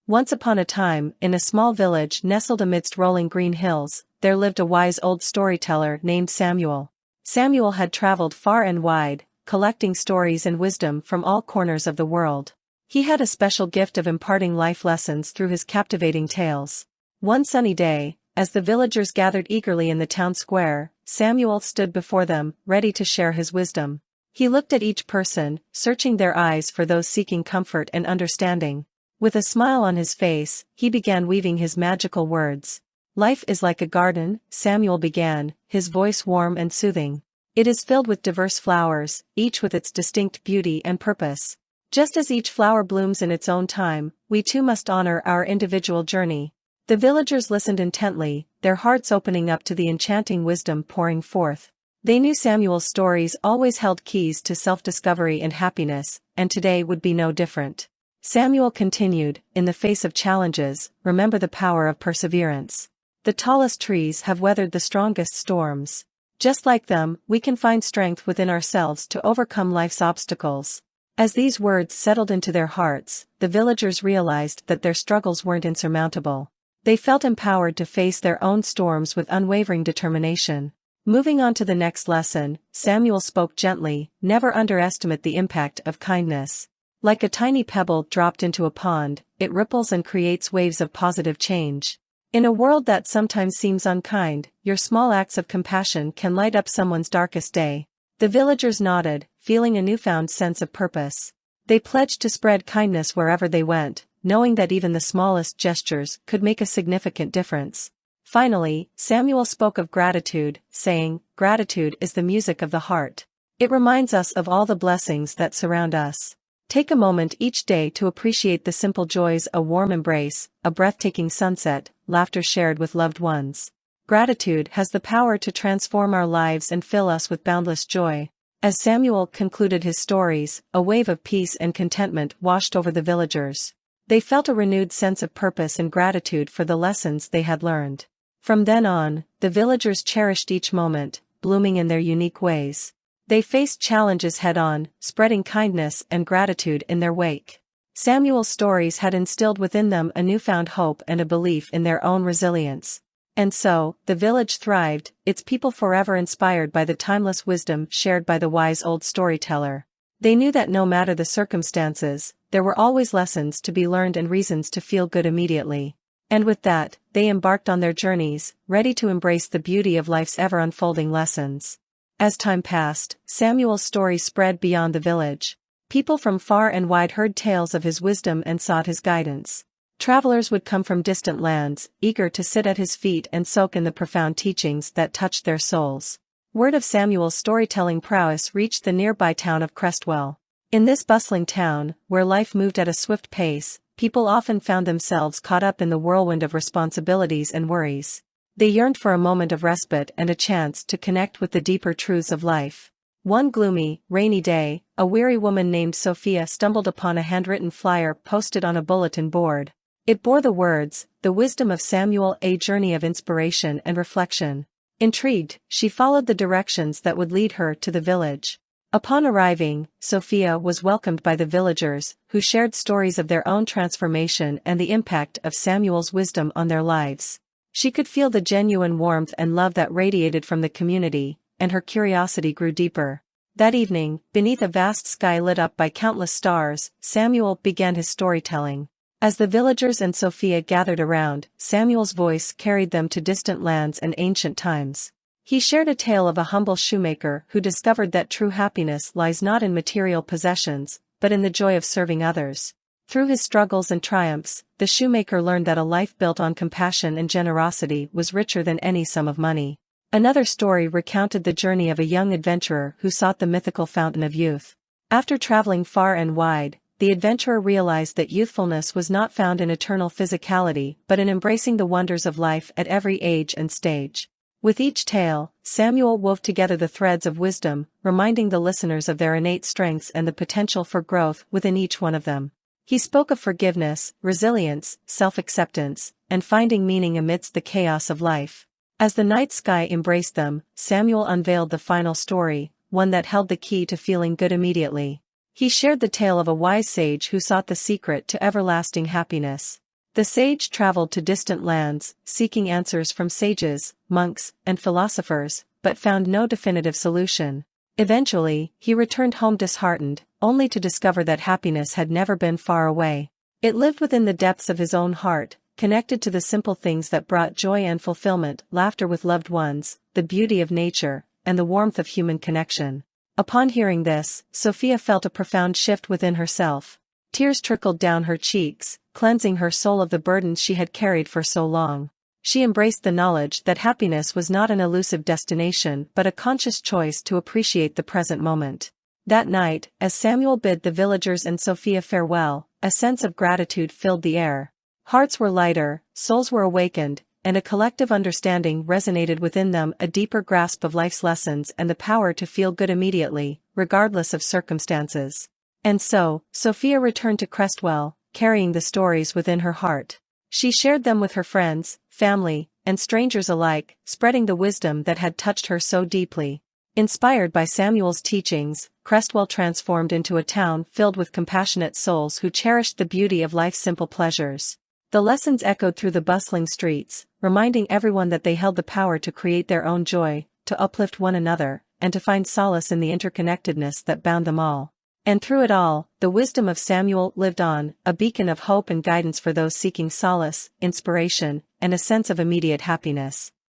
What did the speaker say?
Once upon a time, in a small village nestled amidst rolling green hills, there lived a wise old storyteller named Samuel. Samuel had traveled far and wide, collecting stories and wisdom from all corners of the world. He had a special gift of imparting life lessons through his captivating tales. One sunny day, as the villagers gathered eagerly in the town square, Samuel stood before them, ready to share his wisdom. He looked at each person, searching their eyes for those seeking comfort and understanding. With a smile on his face, he began weaving his magical words. "Life is like a garden," Samuel began, his voice warm and soothing. "It is filled with diverse flowers, each with its distinct beauty and purpose. Just as each flower blooms in its own time, we too must honor our individual journey." The villagers listened intently, their hearts opening up to the enchanting wisdom pouring forth. They knew Samuel's stories always held keys to self-discovery and happiness, and today would be no different. Samuel continued, "In the face of challenges, remember the power of perseverance. The tallest trees have weathered the strongest storms. Just like them, we can find strength within ourselves to overcome life's obstacles." As these words settled into their hearts, the villagers realized that their struggles weren't insurmountable. They felt empowered to face their own storms with unwavering determination. Moving on to the next lesson, Samuel spoke gently, "Never underestimate the impact of kindness. Like a tiny pebble dropped into a pond, it ripples and creates waves of positive change. In a world that sometimes seems unkind, your small acts of compassion can light up someone's darkest day." The villagers nodded, feeling a newfound sense of purpose. They pledged to spread kindness wherever they went, knowing that even the smallest gestures could make a significant difference. Finally, Samuel spoke of gratitude, saying, "Gratitude is the music of the heart. It reminds us of all the blessings that surround us. Take a moment each day to appreciate the simple joys: a warm embrace, a breathtaking sunset, laughter shared with loved ones. Gratitude has the power to transform our lives and fill us with boundless joy." As Samuel concluded his stories, a wave of peace and contentment washed over the villagers. They felt a renewed sense of purpose and gratitude for the lessons they had learned. From then on, the villagers cherished each moment, blooming in their unique ways. They faced challenges head-on, spreading kindness and gratitude in their wake. Samuel's stories had instilled within them a newfound hope and a belief in their own resilience. And so, the village thrived, its people forever inspired by the timeless wisdom shared by the wise old storyteller. They knew that no matter the circumstances, there were always lessons to be learned and reasons to feel good immediately. And with that, they embarked on their journeys, ready to embrace the beauty of life's ever-unfolding lessons. As time passed, Samuel's story spread beyond the village. People from far and wide heard tales of his wisdom and sought his guidance. Travelers would come from distant lands, eager to sit at his feet and soak in the profound teachings that touched their souls. Word of Samuel's storytelling prowess reached the nearby town of Crestwell. In this bustling town, where life moved at a swift pace, people often found themselves caught up in the whirlwind of responsibilities and worries. They yearned for a moment of respite and a chance to connect with the deeper truths of life. One gloomy, rainy day, a weary woman named Sophia stumbled upon a handwritten flyer posted on a bulletin board. It bore the words, "The Wisdom of Samuel, a Journey of Inspiration and Reflection." Intrigued, she followed the directions that would lead her to the village. Upon arriving, Sophia was welcomed by the villagers, who shared stories of their own transformation and the impact of Samuel's wisdom on their lives. She could feel the genuine warmth and love that radiated from the community, and her curiosity grew deeper. That evening, beneath a vast sky lit up by countless stars, Samuel began his storytelling. As the villagers and Sophia gathered around, Samuel's voice carried them to distant lands and ancient times. He shared a tale of a humble shoemaker who discovered that true happiness lies not in material possessions, but in the joy of serving others. Through his struggles and triumphs, the shoemaker learned that a life built on compassion and generosity was richer than any sum of money. Another story recounted the journey of a young adventurer who sought the mythical fountain of youth. After traveling far and wide, the adventurer realized that youthfulness was not found in eternal physicality but in embracing the wonders of life at every age and stage. With each tale, Samuel wove together the threads of wisdom, reminding the listeners of their innate strengths and the potential for growth within each one of them. He spoke of forgiveness, resilience, self-acceptance, and finding meaning amidst the chaos of life. As the night sky embraced them, Samuel unveiled the final story, one that held the key to feeling good immediately. He shared the tale of a wise sage who sought the secret to everlasting happiness. The sage traveled to distant lands, seeking answers from sages, monks, and philosophers, but found no definitive solution. Eventually, he returned home disheartened, only to discover that happiness had never been far away. It lived within the depths of his own heart, connected to the simple things that brought joy and fulfillment, laughter with loved ones, the beauty of nature, and the warmth of human connection. Upon hearing this, Sophia felt a profound shift within herself. Tears trickled down her cheeks, cleansing her soul of the burdens she had carried for so long. She embraced the knowledge that happiness was not an elusive destination but a conscious choice to appreciate the present moment. That night, as Samuel bid the villagers and Sophia farewell, a sense of gratitude filled the air. Hearts were lighter, souls were awakened, and a collective understanding resonated within them, a deeper grasp of life's lessons and the power to feel good immediately, regardless of circumstances. And so, Sophia returned to Crestwell, carrying the stories within her heart. She shared them with her friends, family, and strangers alike, spreading the wisdom that had touched her so deeply. Inspired by Samuel's teachings, Crestwell transformed into a town filled with compassionate souls who cherished the beauty of life's simple pleasures. The lessons echoed through the bustling streets, reminding everyone that they held the power to create their own joy, to uplift one another, and to find solace in the interconnectedness that bound them all. And through it all, the wisdom of Samuel lived on, a beacon of hope and guidance for those seeking solace, inspiration, and a sense of immediate happiness.